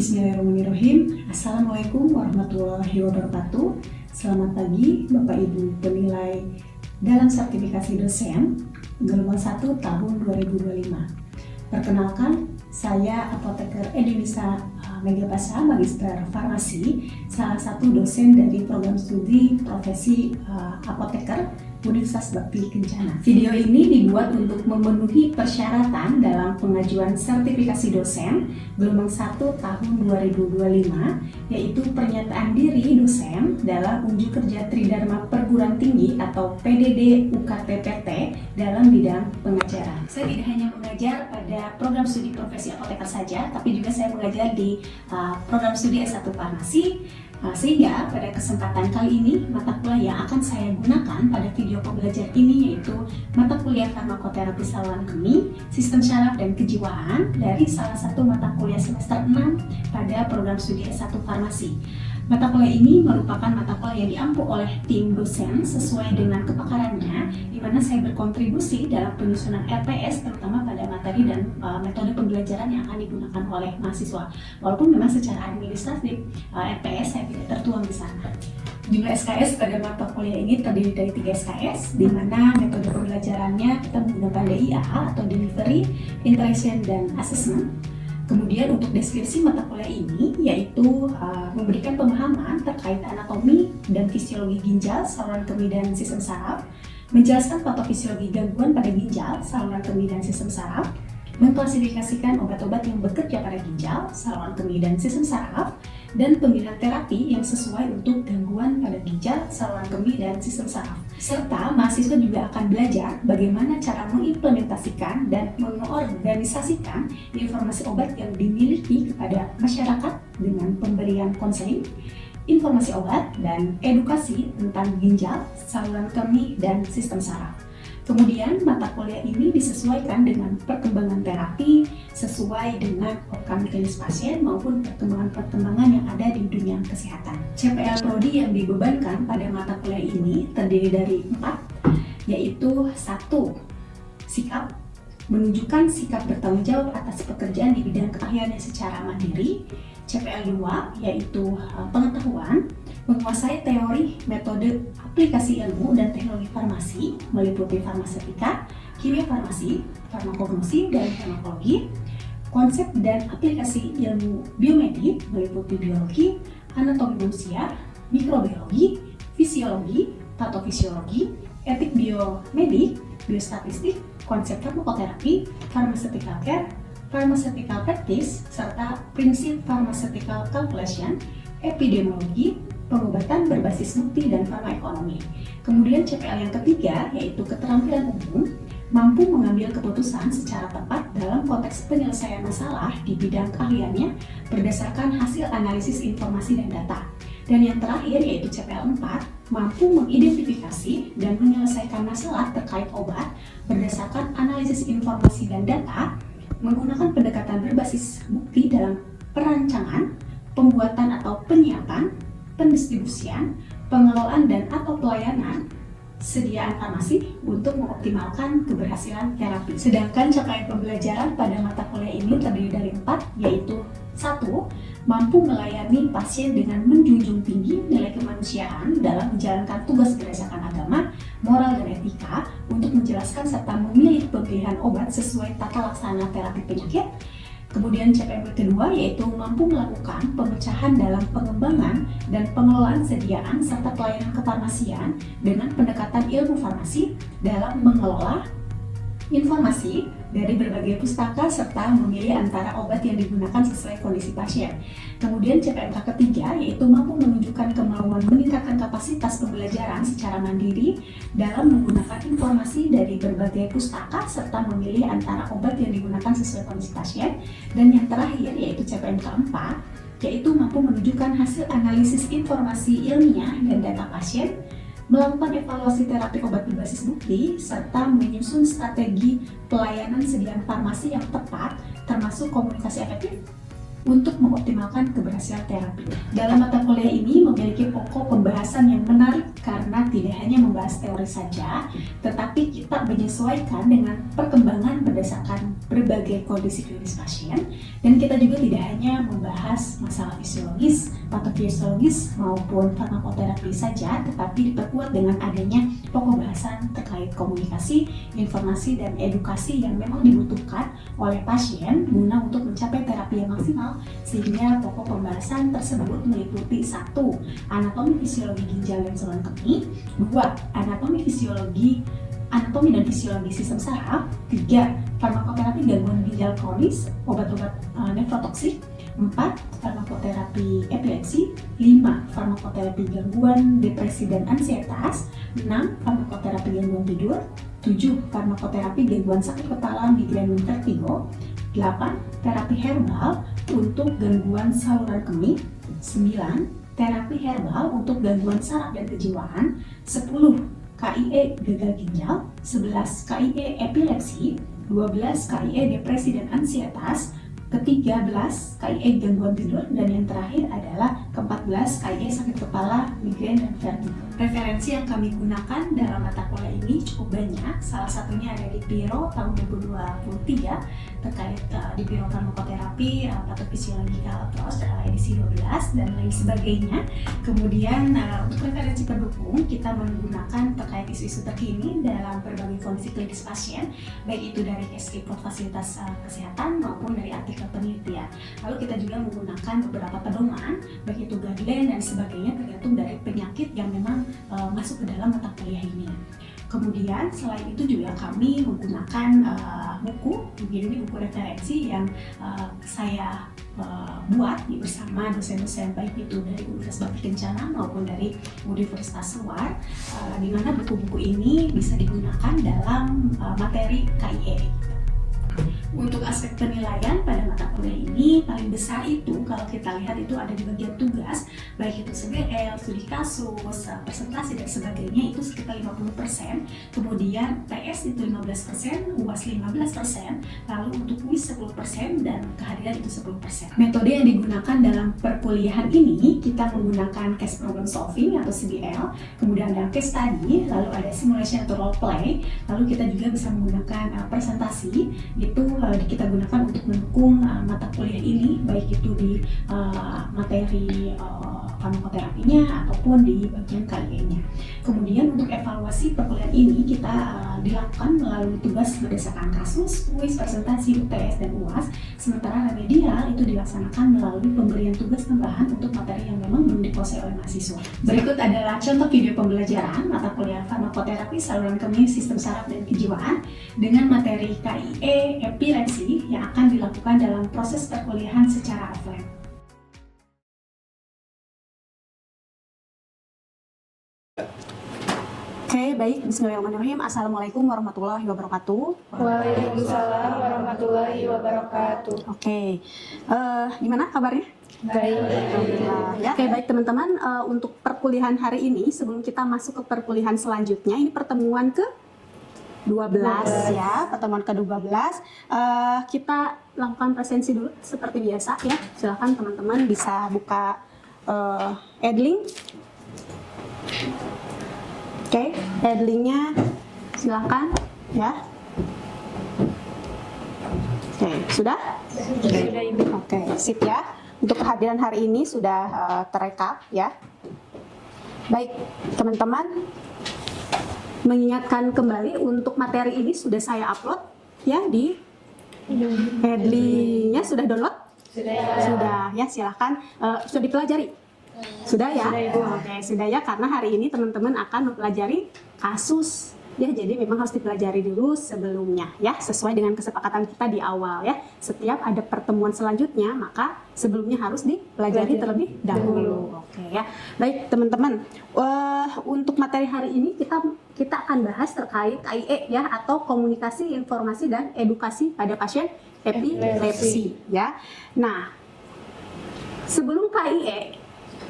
Bismillahirrahmanirrahim. Assalamualaikum warahmatullahi wabarakatuh. Selamat pagi Bapak Ibu penilai dalam sertifikasi dosen gelombang 1 tahun 2025. Perkenalkan, saya Apoteker Edinisa Megapasa, Magister Farmasi, salah satu dosen dari program studi profesi apoteker Universitas Bakti Kencana. Video ini dibuat untuk memenuhi persyaratan dalam pengajuan sertifikasi dosen gelombang 1 tahun 2025, yaitu pernyataan diri dosen dalam unjuk kerja Tridharma Perguruan Tinggi atau PDD UKT-PT dalam bidang pengajaran. Saya tidak hanya mengajar pada program studi profesi apoteker saja, tapi juga saya mengajar di program studi S1 Farmasi. Sehingga pada kesempatan kali ini mata kuliah yang akan saya gunakan pada video pembelajaran ini yaitu mata kuliah farmakoterapi saluran kemih, sistem syaraf dan kejiwaan dari salah satu mata kuliah semester 6 pada program studi S1 Farmasi. Mata kuliah ini merupakan mata kuliah yang diampu oleh tim dosen sesuai dengan kepakarannya, di mana saya berkontribusi dalam penyusunan RPS terutama pada materi dan metode pembelajaran yang akan digunakan oleh mahasiswa. Walaupun memang secara administratif RPS saya tidak tertuang di sana. Jumlah SKS pada mata kuliah ini terdiri dari 3 SKS, di mana metode pembelajarannya kita menggunakan DIA atau Delivery, Interaction, dan Assessment. Kemudian untuk deskripsi mata kuliah ini yaitu memberikan pemahaman terkait anatomi dan fisiologi ginjal, saluran kemih dan sistem saraf, menjelaskan patofisiologi gangguan pada ginjal, saluran kemih dan sistem saraf, mengklasifikasikan obat-obat yang bekerja pada ginjal, saluran kemih dan sistem saraf, dan pemilihan terapi yang sesuai untuk gangguan pada ginjal, saluran kemih dan sistem saraf. Serta mahasiswa juga akan belajar bagaimana cara mengimplementasikan dan mengorganisasikan informasi obat yang dimiliki kepada masyarakat dengan pemberian konseling, informasi obat, dan edukasi tentang ginjal, saluran kemih, dan sistem saraf. Kemudian mata kuliah ini disesuaikan dengan perkembangan terapi sesuai dengan outcome klinis pasien maupun perkembangan-perkembangan yang ada di dunia kesehatan. CPL Prodi yang dibebankan pada mata kuliah ini terdiri dari 4, yaitu 1. Sikap, menunjukkan sikap bertanggung jawab atas pekerjaan di bidang keahliannya secara mandiri. CPL 2 yaitu pengetahuan, menguasai teori, metode, aplikasi ilmu dan teknologi farmasi meliputi farmaseutika, kimia farmasi, farmakognosi dan farmakologi, konsep dan aplikasi ilmu biomedik meliputi biologi, anatomi manusia, mikrobiologi, fisiologi, patofisiologi, etik biomedik, biostatistik, konsep farmakoterapi, pharmaceutical care, pharmaceutical practice, serta prinsip pharmaceutical calculation, epidemiologi, pengobatan berbasis bukti dan farmaekonomi. Kemudian CPL yang ketiga yaitu keterampilan umum, mampu mengambil keputusan secara tepat dalam konteks penyelesaian masalah di bidang keahliannya berdasarkan hasil analisis informasi dan data. Dan yang terakhir yaitu CPL 4, mampu mengidentifikasi dan menyelesaikan masalah terkait obat berdasarkan analisis informasi dan data menggunakan pendekatan berbasis bukti dalam perancangan, pembuatan atau penyiapan, pendistribusian, pengelolaan dan atau pelayanan sediaan farmasi untuk mengoptimalkan keberhasilan terapi. Sedangkan capaian pembelajaran pada mata kuliah ini terdiri dari 4, yaitu 1. Mampu melayani pasien dengan menjunjung tinggi nilai kemanusiaan dalam menjalankan tugas berdasarkan agama, moral, dan etika untuk menjelaskan serta memilih pemilihan obat sesuai tata laksana terapi penyakit. Kemudian CPM kedua yaitu mampu melakukan pemecahan dalam pengembangan dan pengelolaan sediaan serta pelayanan kefarmasian dengan pendekatan ilmu farmasi dalam mengelola informasi dari berbagai pustaka serta memilih antara obat yang digunakan sesuai kondisi pasien. Kemudian CPMK ketiga yaitu mampu menunjukkan kemauan meningkatkan kapasitas pembelajaran secara mandiri dalam menggunakan informasi dari berbagai pustaka serta memilih antara obat yang digunakan sesuai kondisi pasien. Dan yang terakhir yaitu CPMK 4 yaitu mampu menunjukkan hasil analisis informasi ilmiah dan data pasien, melakukan evaluasi terapi obat berbasis bukti, serta menyusun strategi pelayanan sediaan farmasi yang tepat, termasuk komunikasi efektif untuk mengoptimalkan keberhasilan terapi. Dalam mata kuliah ini memiliki pokok pembahasan yang menarik karena tidak hanya membahas teori saja, tetapi kita menyesuaikan dengan perkembangan berdasarkan berbagai kondisi klinis pasien, dan kita juga tidak hanya membahas masalah fisiologis, patofisiologis maupun farmakoterapi saja, tetapi diperkuat dengan adanya pokok bahasan terkait komunikasi, informasi, dan edukasi yang memang dibutuhkan oleh pasien guna untuk mencapai terapi yang maksimal, sehingga pokok pembahasan tersebut meliputi 1. Anatomi fisiologi ginjal dan saluran kemih, 2. Anatomi dan fisiologi sistem saraf, 3. Farmakoterapi gangguan ginjal kronis, obat-obat nefrotoksik, 4. Farmakoterapi epilepsi, 5. Farmakoterapi gangguan depresi dan ansietas, 6. Farmakoterapi gangguan tidur, 7. Farmakoterapi gangguan sakit kepala, migrain, dan vertigo, 8. Terapi herbal untuk gangguan saluran kemih, 9. Terapi herbal untuk gangguan saraf dan kejiwaan, 10. KIE gagal ginjal, 11 KIE epilepsi, 12 KIE depresi dan ansietas, ke-13 KIE gangguan tidur, dan yang terakhir adalah ke-14 KIE sakit kepala, migrain, dan vertigo. Referensi yang kami gunakan dalam mata kuliah ini cukup banyak, salah satunya ada di Piro tahun 2023 terkait di Piro farmakoterapi, patofisiologikal, terus edisi 12 dan lain sebagainya. Kemudian untuk referensi pendukung kita menggunakan terkait isu-isu terkini dalam berbagai kondisi klinis pasien, baik itu dari case report fasilitas kesehatan maupun dari artikel penelitian. Lalu kita juga menggunakan beberapa pedoman, baik itu guideline dan sebagainya, tergantung dari penyakit yang memang masuk ke dalam mata kuliah ini. Kemudian selain itu juga kami menggunakan buku, ini buku referensi yang saya buat bersama dosen-dosen baik itu dari Universitas Batu Kencana maupun dari Universitas luar, di mana buku-buku ini bisa digunakan dalam materi KIE. Untuk aspek penilaian pada mata kuliah ini paling besar itu kalau kita lihat itu ada di bagian tugas, baik itu CBL, studi kasus, presentasi dan sebagainya, itu sekitar 50%, kemudian PS itu 15%, UAS 15%, lalu untuk kuis 10% dan kehadiran itu 10%. Metode yang digunakan dalam perkuliahan ini kita menggunakan case problem solving atau CBL, kemudian ada case study, lalu ada simulation atau role play, lalu kita juga bisa menggunakan presentasi, itu kita gunakan untuk mendukung mata kuliah ini, baik itu di materi farmakoterapinya ataupun di bagian KIE-nya. Kemudian untuk evaluasi perkuliahan ini kita dilakukan melalui tugas berdasarkan kasus, kuis, presentasi, UTS, dan UAS, sementara remedial itu dilaksanakan melalui pemberian tugas tambahan untuk materi yang memang belum dikuasai oleh mahasiswa. Berikut adalah contoh video pembelajaran mata kuliah farmakoterapi saluran kemih, sistem saraf, dan kejiwaan dengan materi KIE epilepsi yang akan dilakukan dalam proses perkuliahan secara offline. Oke, baik. Bismillahirrahmanirrahim. Assalamualaikum warahmatullahi wabarakatuh. Waalaikumsalam warahmatullahi wabarakatuh. Oke, gimana kabarnya? Baik. Ya, oke, baik teman-teman. Untuk perkuliahan hari ini, sebelum kita masuk ke perkuliahan selanjutnya, ini pertemuan ke 12 ya, pertemuan ke-12. Kita lakukan presensi dulu seperti biasa ya. Silakan teman-teman bisa buka Edlink. Oke, Edlinknya silakan ya. Oke, sudah? Sudah, Ibu. Oke, sip ya. Untuk kehadiran hari ini sudah terekap ya. Baik, teman-teman, mengingatkan kembali untuk materi ini sudah saya upload ya di Edlinknya. Sudah download? Sudah ya, silakan. Sudah dipelajari? Sudah ya? Sudah, Ibu. Oke, sudah ya, karena hari ini teman-teman akan mempelajari kasus ya, jadi memang harus dipelajari dulu sebelumnya ya, sesuai dengan kesepakatan kita di awal ya. Setiap ada pertemuan selanjutnya, maka sebelumnya harus dipelajari terlebih dahulu. Oke ya. Baik teman-teman, untuk materi hari ini kita akan bahas terkait KIE ya, atau komunikasi, informasi, dan edukasi pada pasien epilepsi ya. Nah, sebelum KIE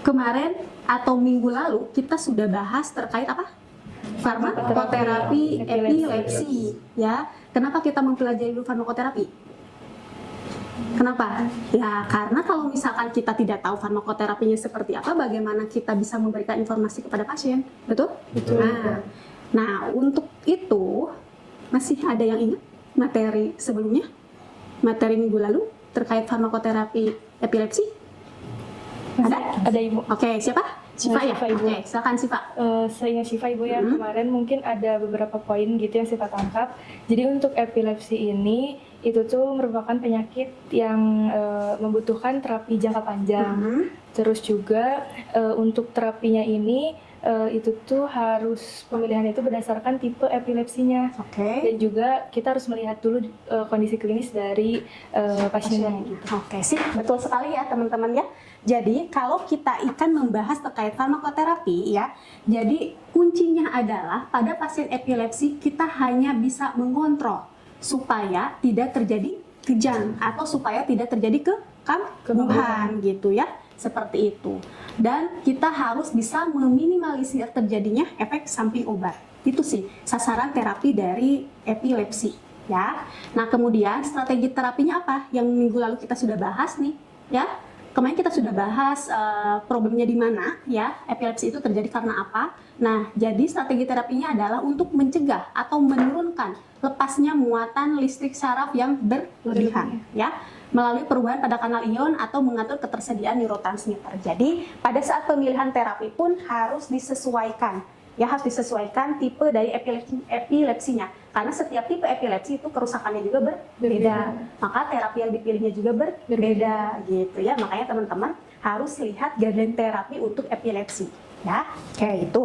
kemarin atau minggu lalu kita sudah bahas terkait apa? Farmakoterapi epilepsi ya. Kenapa kita mempelajari dulu farmakoterapi? Kenapa? Ya karena kalau misalkan kita tidak tahu farmakoterapinya seperti apa, bagaimana kita bisa memberikan informasi kepada pasien, betul? Betul. Nah untuk itu masih ada yang ingat materi sebelumnya? materi minggu lalu terkait farmakoterapi epilepsi? Ada Ibu. Oke, siapa? Siva ya? Siva, Ibu. Oke, silakan Siva. Seingat Siva Ibu ya, kemarin mungkin ada beberapa poin gitu yang Siva tangkap. Jadi untuk epilepsi ini itu tuh merupakan penyakit yang membutuhkan terapi jangka panjang. Terus juga untuk terapinya ini itu tuh harus pemilihan itu berdasarkan tipe epilepsinya. Oke. Dan juga kita harus melihat dulu kondisi klinis dari pasiennya gitu. Oke, sih betul sekali ya teman-teman ya. Jadi kalau kita akan membahas terkait farmakoterapi ya, jadi kuncinya adalah pada pasien epilepsi kita hanya bisa mengontrol supaya tidak terjadi kejang atau supaya tidak terjadi kekambuhan gitu ya, seperti itu. Dan kita harus bisa meminimalisir terjadinya efek samping obat. Itu sih sasaran terapi dari epilepsi ya. Nah kemudian strategi terapinya apa? Yang minggu lalu kita sudah bahas nih ya. Kemarin kita sudah bahas problemnya di mana ya, epilepsi itu terjadi karena apa. Nah, jadi strategi terapinya adalah untuk mencegah atau menurunkan lepasnya muatan listrik saraf yang berlebihan ya, melalui perubahan pada kanal ion atau mengatur ketersediaan neurotransmitter. Jadi, pada saat pemilihan terapi pun harus disesuaikan. Ya, harus disesuaikan tipe dari epilepsinya. Karena setiap tipe epilepsi itu kerusakannya juga berbeda. Maka terapi yang dipilihnya juga berbeda gitu ya. Makanya teman-teman harus lihat guideline terapi untuk epilepsi. Ya, kayak itu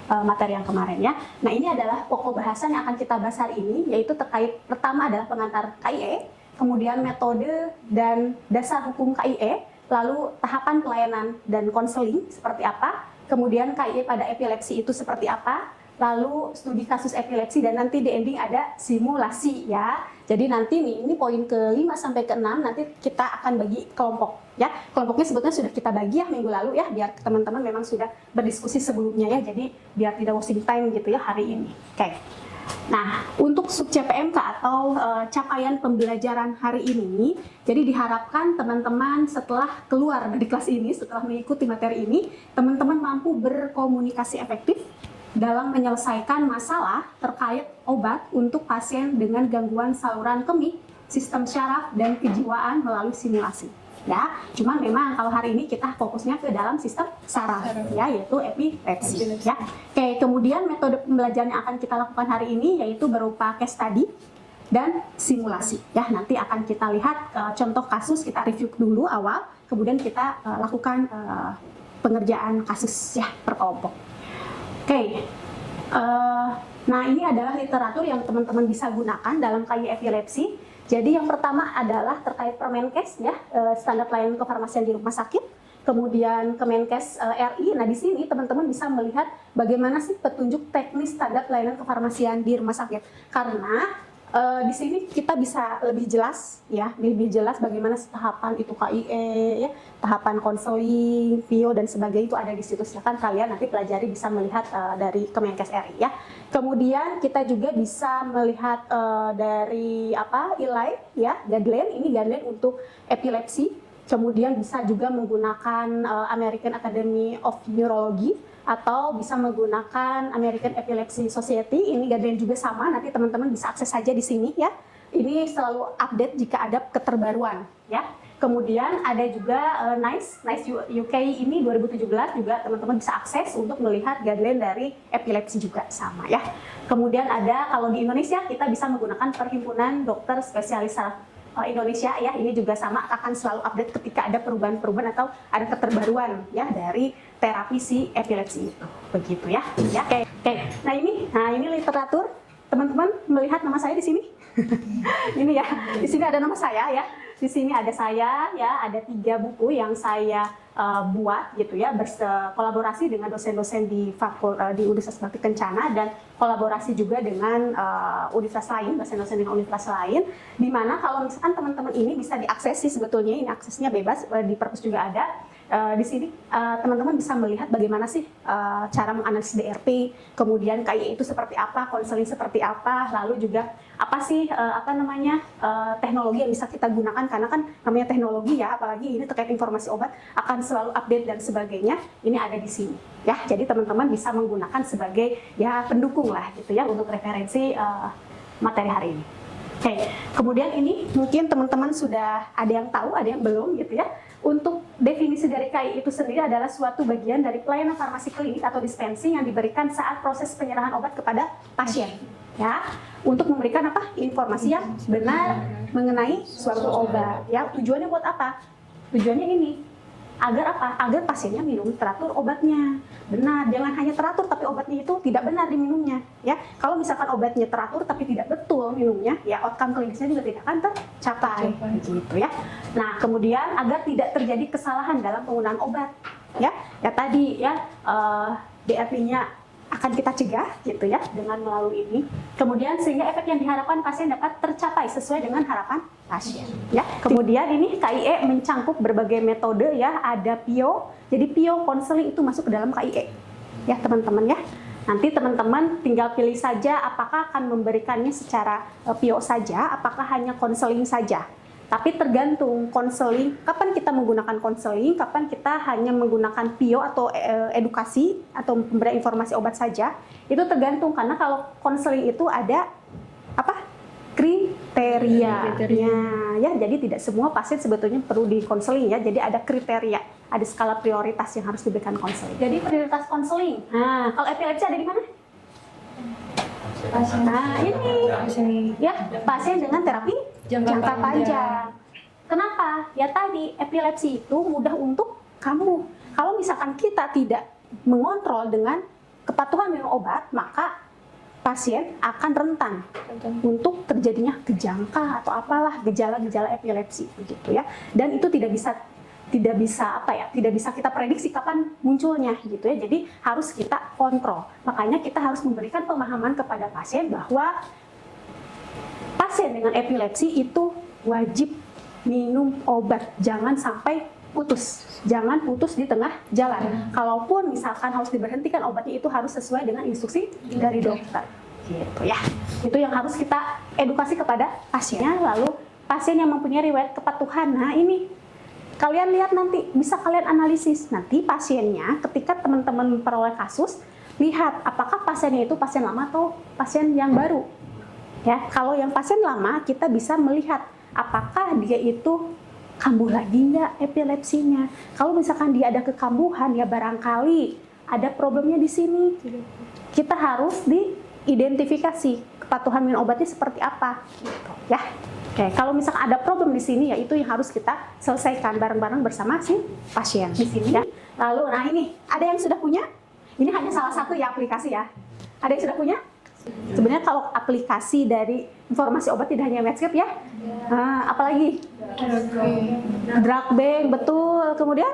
materi yang kemarin ya. Nah, ini adalah pokok bahasan yang akan kita bahas hari ini, yaitu terkait pertama adalah pengantar KIE, kemudian metode dan dasar hukum KIE, lalu tahapan pelayanan dan konseling seperti apa, kemudian KIE pada epilepsi itu seperti apa, lalu studi kasus epilepsi, dan nanti di ending ada simulasi ya. Jadi nanti nih, ini poin ke-5 sampai ke-6 nanti kita akan bagi kelompok ya. Kelompoknya sebetulnya sudah kita bagi ya minggu lalu ya, biar teman-teman memang sudah berdiskusi sebelumnya ya. Jadi biar tidak wasting time gitu ya hari ini. Oke. Nah, untuk sub CPMK atau capaian pembelajaran hari ini, jadi diharapkan teman-teman setelah keluar dari kelas ini, setelah mengikuti materi ini, teman-teman mampu berkomunikasi efektif dalam menyelesaikan masalah terkait obat untuk pasien dengan gangguan saluran kemih, sistem syaraf, dan kejiwaan melalui simulasi. Ya, cuman memang kalau hari ini kita fokusnya ke dalam sistem saraf ya, yaitu epilepsi ya. Oke, kemudian metode pembelajaran yang akan kita lakukan hari ini yaitu berupa case study dan simulasi ya. Nanti akan kita lihat contoh kasus, kita review dulu awal, kemudian kita lakukan pengerjaan kasus ya per kelompok. Oke. Nah, ini adalah literatur yang teman-teman bisa gunakan dalam KIE epilepsi. Jadi yang pertama adalah terkait Permenkes ya, standar pelayanan kefarmasian di rumah sakit. Kemudian Kemenkes RI. Nah, di sini teman-teman bisa melihat bagaimana sih petunjuk teknis standar pelayanan kefarmasian di rumah sakit. Karena di sini kita bisa lebih jelas ya, lebih jelas bagaimana tahapan itu KIE ya, tahapan konseling, PIO dan sebagainya itu ada di situ. Silakan kalian nanti pelajari, bisa melihat dari Kemenkes RI ya. Kemudian kita juga bisa melihat dari ILAI ya, guideline, ini guideline untuk epilepsi. Kemudian bisa juga menggunakan American Academy of Neurology atau bisa menggunakan American Epilepsy Society. Ini guideline juga sama, nanti teman-teman bisa akses saja di sini ya. Ini selalu update jika ada keterbaruan ya. Kemudian ada juga NICE UK ini 2017 juga teman-teman bisa akses untuk melihat guideline dari epilepsi juga sama ya. Kemudian ada kalau di Indonesia kita bisa menggunakan Perhimpunan Dokter Spesialis Saraf Indonesia ya, ini juga sama, akan selalu update ketika ada perubahan-perubahan atau ada keterbaruan ya dari terapi si epilepsi itu. Begitu ya. Ya, oke. Nah, ini literatur. Teman-teman melihat nama saya di sini? Ini ya. Di sini ada nama saya ya. Di sini ada saya ya, ada 3 buku yang saya buat gitu ya, berkolaborasi dengan dosen-dosen di Universitas Bakti Kencana dan kolaborasi juga dengan universitas lain, dosen-dosen dengan universitas lain, di mana kalau misalkan teman-teman ini bisa diakses sih sebetulnya, ini aksesnya bebas, di perpus juga ada. Di sini teman-teman bisa melihat bagaimana sih cara menganalisis DRP, kemudian KIE itu seperti apa, konseling seperti apa, lalu juga apa sih teknologi yang bisa kita gunakan, karena kan namanya teknologi ya, apalagi ini terkait informasi obat akan selalu update dan sebagainya, ini ada di sini ya. Jadi teman-teman bisa menggunakan sebagai ya pendukung lah gitu ya untuk referensi materi hari ini. Oke, kemudian ini mungkin teman-teman sudah ada yang tahu, ada yang belum gitu ya. Untuk definisi dari KI itu sendiri adalah suatu bagian dari pelayanan farmasi klinik atau dispensing yang diberikan saat proses penyerahan obat kepada pasien. Ya, untuk memberikan apa? Informasi yang benar mengenai suatu obat. Ya, tujuannya buat apa? Tujuannya ini agar apa? Agar pasiennya minum teratur obatnya. Benar, jangan hanya teratur tapi obatnya itu tidak benar diminumnya. Ya, kalau misalkan obatnya teratur tapi tidak betul minumnya, ya outcome klinisnya juga tidak akan tercapai. Gitu ya. Nah, kemudian agar tidak terjadi kesalahan dalam penggunaan obat. Ya tadi ya DRP-nya akan kita cegah gitu ya dengan melalui ini. Kemudian sehingga efek yang diharapkan pasien dapat tercapai sesuai dengan harapan pasien ya. Kemudian ini KIE mencangkup berbagai metode ya, ada PIO. Jadi PIO konseling itu masuk ke dalam KIE. Ya, teman-teman ya. Nanti teman-teman tinggal pilih saja apakah akan memberikannya secara PIO saja, apakah hanya konseling saja. Tapi tergantung konseling, kapan kita menggunakan konseling, kapan kita hanya menggunakan PIO atau edukasi atau pemberian informasi obat saja, itu tergantung karena kalau konseling itu ada apa? Kriterianya ya. Jadi tidak semua pasien sebetulnya perlu dikonseling ya. Jadi ada kriteria, ada skala prioritas yang harus diberikan konseling. Jadi prioritas konseling. Nah, kalau epilepsi ada di mana? Nah, ini ya, pasien dengan terapi jangka panjang. Kenapa? Ya tadi, epilepsi itu mudah untuk kambuh. Kalau misalkan kita tidak mengontrol dengan kepatuhan minum obat, maka pasien akan rentan untuk terjadinya kejangka atau apalah gejala-gejala epilepsi begitu ya. Dan itu tidak bisa kita prediksi kapan munculnya gitu ya. Jadi harus kita kontrol. Makanya kita harus memberikan pemahaman kepada pasien bahwa pasien dengan epilepsi itu wajib minum obat, jangan sampai putus. Jangan putus di tengah jalan. Kalaupun misalkan harus diberhentikan obatnya, itu harus sesuai dengan instruksi dari dokter. Gitu ya. Itu yang harus kita edukasi kepada pasiennya. Lalu pasien yang mempunyai riwayat kepatuhan. Nah, ini kalian lihat nanti, bisa kalian analisis. Nanti pasiennya ketika teman-teman memperoleh kasus, lihat apakah pasiennya itu pasien lama atau pasien yang baru. Ya, kalau yang pasien lama kita bisa melihat apakah dia itu kambuh lagi nggak epilepsinya. Kalau misalkan dia ada kekambuhan, ya barangkali ada problemnya di sini. Kita harus diidentifikasi kepatuhan minum obatnya seperti apa, gitu, ya. Oke, kalau misalkan ada problem di sini, ya itu yang harus kita selesaikan bareng-bareng bersama si pasien di sini. Ya. Lalu, nah ini ada yang sudah punya? Ini hanya salah satu ya aplikasi ya. Ada yang sudah punya? Sebenarnya kalau aplikasi dari informasi obat tidak hanya Medscape ya. Nah, apalagi? Drugbank, betul. Kemudian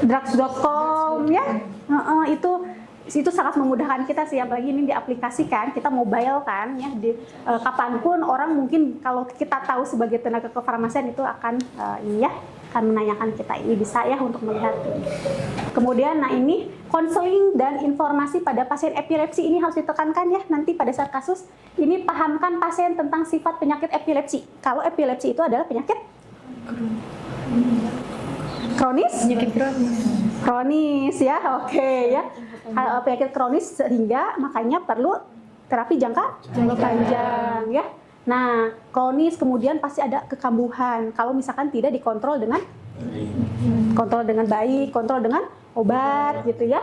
drugs.com ya. Itu sangat memudahkan kita sih, apalagi ini diaplikasikan, kita mobile kan ya, kapanpun orang mungkin kalau kita tahu sebagai tenaga kefarmasian itu akan akan menanyakan kita, ini bisa ya untuk melihat. Kemudian nah ini konseling dan informasi pada pasien epilepsi ini harus ditekankan ya, nanti pada saat kasus ini pahamkan pasien tentang sifat penyakit epilepsi. Kalau epilepsi itu adalah penyakit kronis? Penyakit kronis ya, oke ya. Penyakit kronis sehingga makanya perlu terapi jangka panjang ya. Nah, kronis kemudian pasti ada kekambuhan. Kalau misalkan tidak dikontrol dengan baik, kontrol dengan obat gitu ya.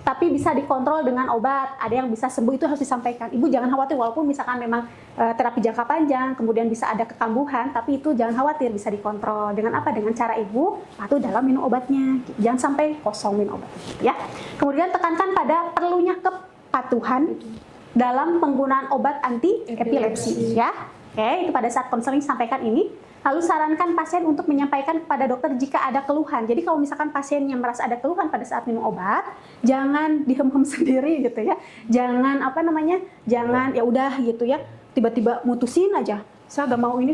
Tapi bisa dikontrol dengan obat. Ada yang bisa sembuh, itu harus disampaikan. Ibu jangan khawatir, walaupun misalkan memang terapi jangka panjang, kemudian bisa ada kekambuhan, tapi itu jangan khawatir, bisa dikontrol. Dengan apa? Dengan cara ibu patuh dalam minum obatnya. Jangan sampai kosong minum obat, ya. Kemudian tekankan pada perlunya kepatuhan dalam penggunaan obat anti epilepsi, ya. Oke, itu pada saat konseling sampaikan ini. Lalu sarankan pasien untuk menyampaikan kepada dokter jika ada keluhan. Jadi kalau misalkan pasien yang merasa ada keluhan pada saat minum obat, jangan dihem-hem sendiri gitu ya. Jangan jangan ya udah gitu ya, tiba-tiba mutusin aja. Saya gak mau ini,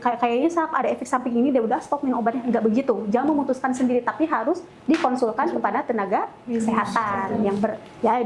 kayaknya saya ada efek samping ini, dia udah stop minum obatnya. Enggak begitu. Jangan memutuskan sendiri, tapi harus dikonsulkan kepada tenaga kesehatan yang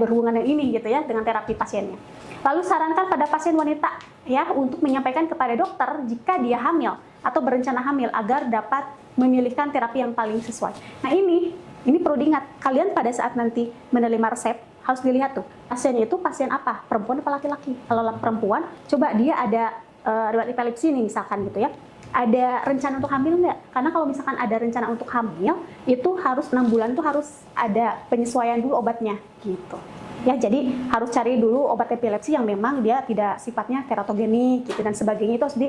berhubungan dengan ini gitu ya, dengan terapi pasiennya. Lalu sarankan pada pasien wanita ya untuk menyampaikan kepada dokter jika dia hamil atau berencana hamil agar dapat memilihkan terapi yang paling sesuai. Nah ini perlu diingat, kalian pada saat nanti menerima resep harus dilihat tuh pasiennya itu pasien apa, perempuan atau laki-laki. Kalau perempuan, coba dia ada riwayat epilepsi nih misalkan gitu ya. Ada rencana untuk hamil nggak? Karena kalau misalkan ada rencana untuk hamil, itu harus 6 bulan tuh harus ada penyesuaian dulu obatnya gitu. Ya, jadi harus cari dulu obat epilepsi yang memang dia tidak sifatnya teratogenik gitu dan sebagainya itu harus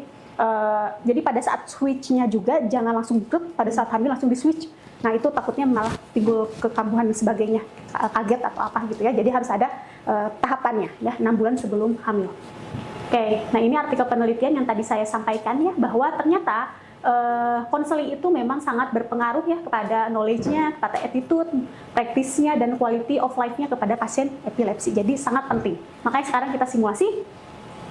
jadi pada saat switch-nya juga jangan langsung pada saat hamil langsung di switch. Nah itu takutnya malah timbul kekambuhan dan sebagainya, kaget atau apa gitu ya. Jadi harus ada tahapannya ya, 6 bulan sebelum hamil. Oke, nah ini artikel penelitian yang tadi saya sampaikan ya, bahwa ternyata konseling itu memang sangat berpengaruh ya kepada knowledge-nya, kepada attitude, praktisnya, dan quality of life-nya kepada pasien epilepsi. Jadi sangat penting. Makanya sekarang kita simulasi.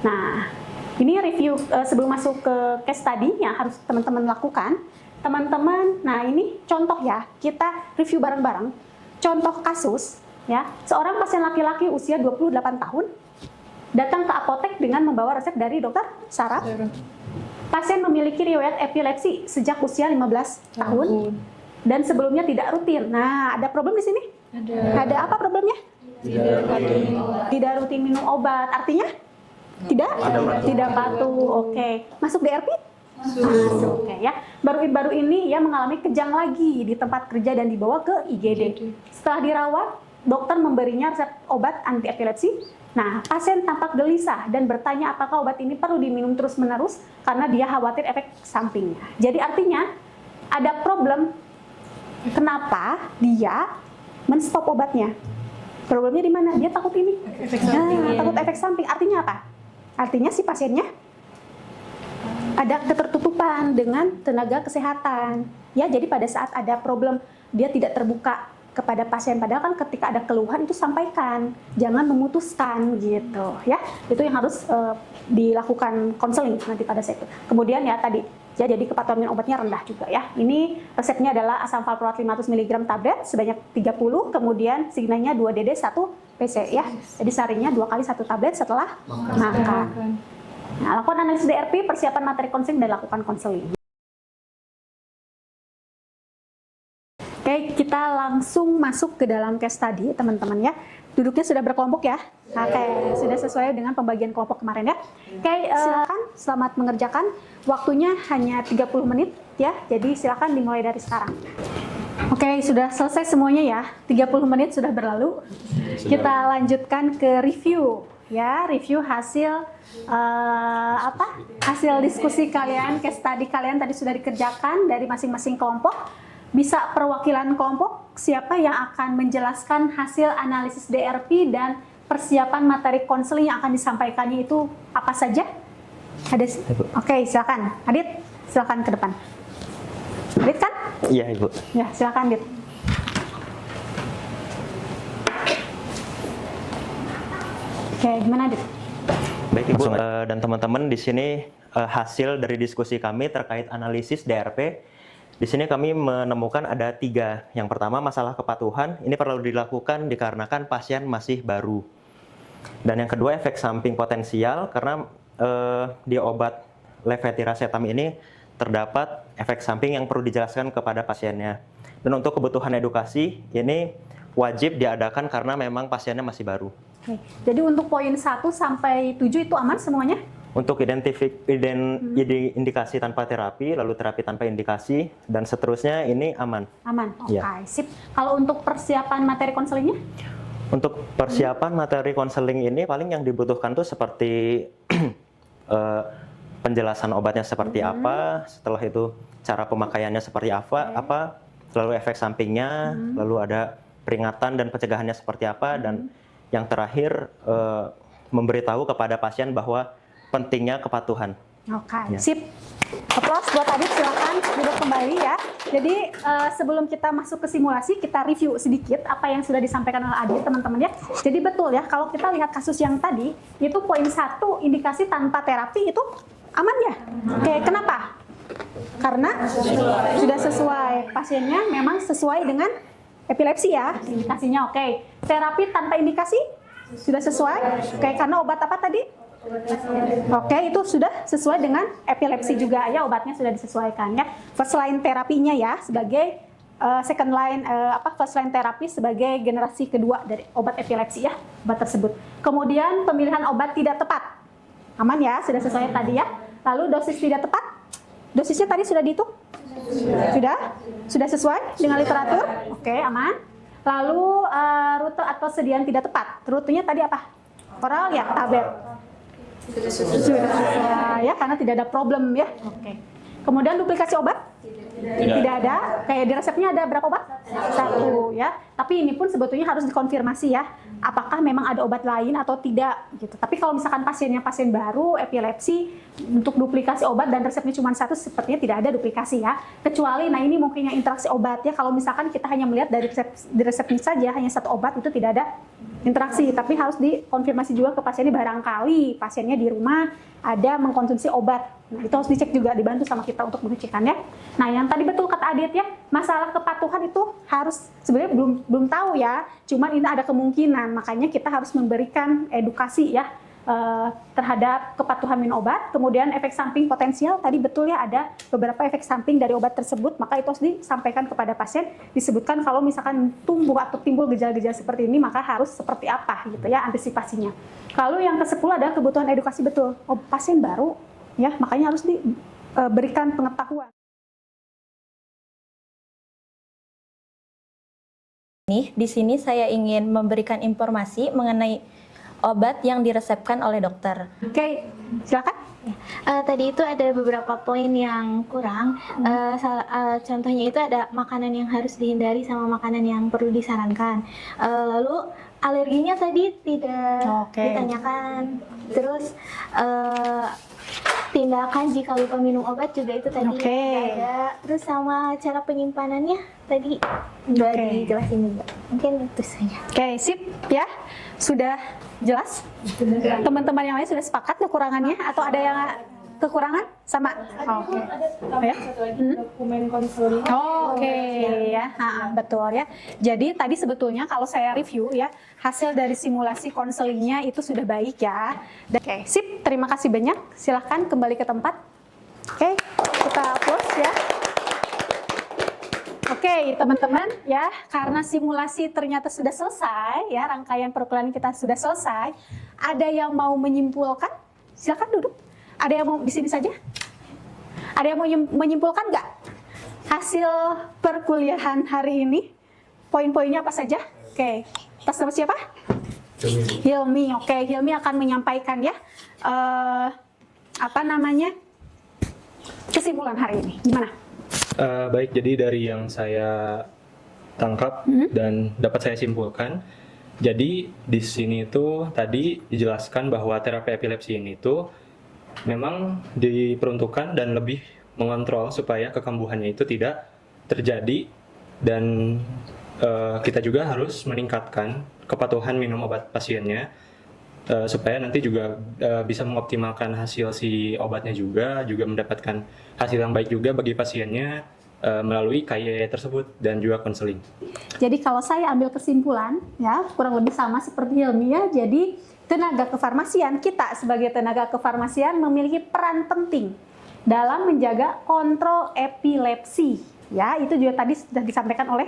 Nah, ini review sebelum masuk ke case study yang harus teman-teman lakukan. Teman-teman, nah ini contoh ya, kita review bareng-bareng. Contoh kasus, ya, seorang pasien laki-laki usia 28 tahun, datang ke apotek dengan membawa resep dari dokter saraf. Pasien memiliki riwayat epilepsi sejak usia 15 tahun dan sebelumnya tidak rutin. Nah, ada problem di sini? Ada apa problemnya? Tidak rutin minum obat. Artinya? Tidak patuh. Oke. Masuk DRP? Masuk. Oke ya. Baru ini ia mengalami kejang lagi di tempat kerja dan dibawa ke IGD. Setelah dirawat, dokter memberinya resep obat anti epilepsi. Nah, pasien tampak gelisah dan bertanya apakah obat ini perlu diminum terus-menerus karena dia khawatir efek sampingnya. Jadi artinya ada problem kenapa dia menstop obatnya. Problemnya di mana? Dia takut ini. Takut efek samping. Artinya apa? Artinya si pasiennya ada ketertutupan dengan tenaga kesehatan. Ya, jadi pada saat ada problem dia tidak terbuka kepada pasien, padahal kan ketika ada keluhan itu sampaikan, jangan memutuskan gitu ya. Itu yang harus dilakukan konseling nanti pada saat itu. Kemudian ya tadi ya, jadi kepatuhan minum obatnya rendah juga ya. Ini resepnya adalah asam valproat 500 mg tablet sebanyak 30, kemudian signanya 2 DD 1 PC ya. Jadi seharinya 2 kali 1 tablet setelah makan. Nah, lakukan analisis DRP, persiapan materi konseling dan lakukan konseling. Oke, kita langsung masuk ke dalam case study, teman-teman ya. Duduknya sudah berkelompok ya. Oke, sudah sesuai dengan pembagian kelompok kemarin ya. Oke, silakan selamat mengerjakan. Waktunya hanya 30 menit ya. Jadi silakan dimulai dari sekarang. Oke, sudah selesai semuanya ya. 30 menit sudah berlalu. Kita lanjutkan ke review ya, review hasil hasil diskusi kalian, case study kalian tadi sudah dikerjakan dari masing-masing kelompok. Bisa perwakilan kelompok siapa yang akan menjelaskan hasil analisis DRP dan persiapan materi konseling yang akan disampaikannya itu apa saja? Ada? Oke, silakan. Adit, silakan ke depan. Adit kan? Iya, Ibu. Ya, silakan Adit. Oke, gimana Adit? Baik Ibu dan teman-teman, di sini hasil dari diskusi kami terkait analisis DRP. Di sini kami menemukan ada 3. Yang pertama, masalah kepatuhan. Ini perlu dilakukan dikarenakan pasien masih baru. Dan yang kedua, efek samping potensial karena di obat levetiracetam ini terdapat efek samping yang perlu dijelaskan kepada pasiennya. Dan untuk kebutuhan edukasi, ini wajib diadakan karena memang pasiennya masih baru. Oke. Jadi untuk poin 1 sampai 7 itu aman semuanya? Untuk indikasi tanpa terapi, lalu terapi tanpa indikasi, dan seterusnya ini aman. Aman, oke, Ya. sip. Kalau untuk persiapan materi konselingnya? Untuk persiapan materi konseling ini paling yang dibutuhkan tuh seperti penjelasan obatnya seperti apa, setelah itu cara pemakaiannya seperti apa, lalu efek sampingnya, lalu ada peringatan dan pencegahannya seperti apa, dan yang terakhir memberitahu kepada pasien bahwa pentingnya kepatuhan. Oke, Ya. sip. Aplaus buat Adit, silakan duduk kembali ya. Jadi sebelum kita masuk ke simulasi, kita review sedikit apa yang sudah disampaikan oleh Adit, teman-teman ya. Jadi betul ya, kalau kita lihat kasus yang tadi, itu poin 1, indikasi tanpa terapi itu aman ya? Oke, kenapa? Karena sudah sesuai, pasiennya memang sesuai dengan epilepsi ya, indikasinya oke. Terapi tanpa indikasi sudah sesuai, oke, karena obat apa tadi? Oke, itu sudah sesuai dengan epilepsi juga ya, obatnya sudah disesuaikan ya. Selain terapinya ya, sebagai second line first line terapi sebagai generasi kedua dari obat epilepsi ya, obat tersebut. Kemudian pemilihan obat tidak tepat. Aman ya, sudah sesuai tadi ya. Lalu dosis tidak tepat. Dosisnya tadi sudah dihitung? Sudah sesuai dengan literatur? Oke, aman. Lalu rute atau sediaan tidak tepat. Rutenya tadi apa? Oral ya, tablet. Sudah sesuai ya, karena tidak ada problem ya. Oke. Kemudian duplikasi obat? Tidak ada. Kayak di resepnya ada berapa obat? 1 ya. Tapi ini pun sebetulnya harus dikonfirmasi ya. Apakah memang ada obat lain atau tidak gitu. Tapi kalau misalkan pasiennya pasien baru epilepsi, untuk duplikasi obat dan resepnya cuma 1 sepertinya tidak ada duplikasi ya. Kecuali nah ini mungkin yang interaksi obat ya. Kalau misalkan kita hanya melihat dari resepnya saja hanya 1 obat itu tidak ada interaksi, tapi harus dikonfirmasi juga ke pasiennya, barangkali pasiennya di rumah ada mengkonsumsi obat. Nah, itu harus dicek juga, dibantu sama kita untuk mengecekkannya. Nah, yang tadi betul kata Adit ya, masalah kepatuhan itu harus sebenarnya belum tahu ya, cuman ini ada kemungkinan, makanya kita harus memberikan edukasi ya terhadap kepatuhan minum obat. Kemudian efek samping potensial, tadi betul ya ada beberapa efek samping dari obat tersebut, maka itu harus disampaikan kepada pasien, disebutkan kalau misalkan tumbuh atau timbul gejala-gejala seperti ini, maka harus seperti apa gitu ya antisipasinya. Lalu yang ke-10 adalah kebutuhan edukasi betul. Pasien baru ya, makanya harus diberikan pengetahuan. Di sini saya ingin memberikan informasi mengenai obat yang diresepkan oleh dokter. Oke, silakan. Tadi itu ada beberapa poin yang kurang. Contohnya itu ada makanan yang harus dihindari sama makanan yang perlu disarankan. Lalu alerginya tadi tidak ditanyakan. Terus tindakan jika lupa minum obat juga itu tadi ada. Terus sama cara penyimpanannya tadi udah dijelasin juga. Mungkin itu saja. Oke, sip ya. Sudah jelas? Teman-teman yang lain sudah sepakat kekurangannya atau ada yang kekurangan sama? Ada satu lagi dokumen konseling. Oke ya, betul ya. Jadi tadi sebetulnya kalau saya review ya, hasil dari simulasi konselingnya itu sudah baik ya. Oke, sip. Terima kasih banyak. Silahkan kembali ke tempat. Oke, kita close ya. Oke, teman-teman ya, karena simulasi ternyata sudah selesai ya, rangkaian perkuliahan kita sudah selesai. Ada yang mau menyimpulkan? Silakan duduk. Ada yang mau di sini saja? Ada yang mau menyimpulkan nggak hasil perkuliahan hari ini? Poin-poinnya apa saja? Oke, atas nama siapa? Hilmi. Oke, Hilmi akan menyampaikan ya kesimpulan hari ini. Gimana? Baik, jadi dari yang saya tangkap dan dapat saya simpulkan, jadi di sini itu tadi dijelaskan bahwa terapi epilepsi ini itu memang diperuntukkan dan lebih mengontrol supaya kekambuhannya itu tidak terjadi, dan kita juga harus meningkatkan kepatuhan minum obat pasiennya supaya nanti juga bisa mengoptimalkan hasil si obatnya juga mendapatkan hasil yang baik juga bagi pasiennya melalui KYE tersebut dan juga konseling. Jadi kalau saya ambil kesimpulan ya kurang lebih sama seperti Hilmi ya. Jadi tenaga kefarmasian, kita sebagai tenaga kefarmasian memiliki peran penting dalam menjaga kontrol epilepsi ya. Itu juga tadi sudah disampaikan oleh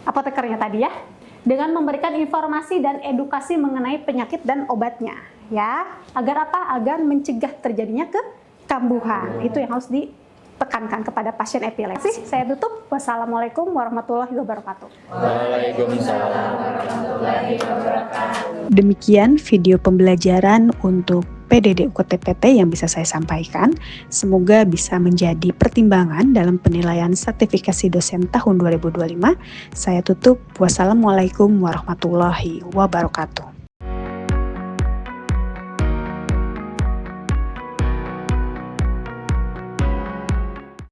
apotekernya tadi ya. Dengan memberikan informasi dan edukasi mengenai penyakit dan obatnya ya. Agar apa? Agar mencegah terjadinya kekambuhan. Itu yang harus ditekankan kepada pasien epilepsi. Saya tutup. Wassalamualaikum warahmatullahi wabarakatuh. Waalaikumsalam warahmatullahi wabarakatuh. Demikian video pembelajaran untuk PDD UKT-PT yang bisa saya sampaikan. Semoga bisa menjadi pertimbangan dalam penilaian sertifikasi dosen tahun 2025. Saya tutup. Wassalamualaikum warahmatullahi wabarakatuh.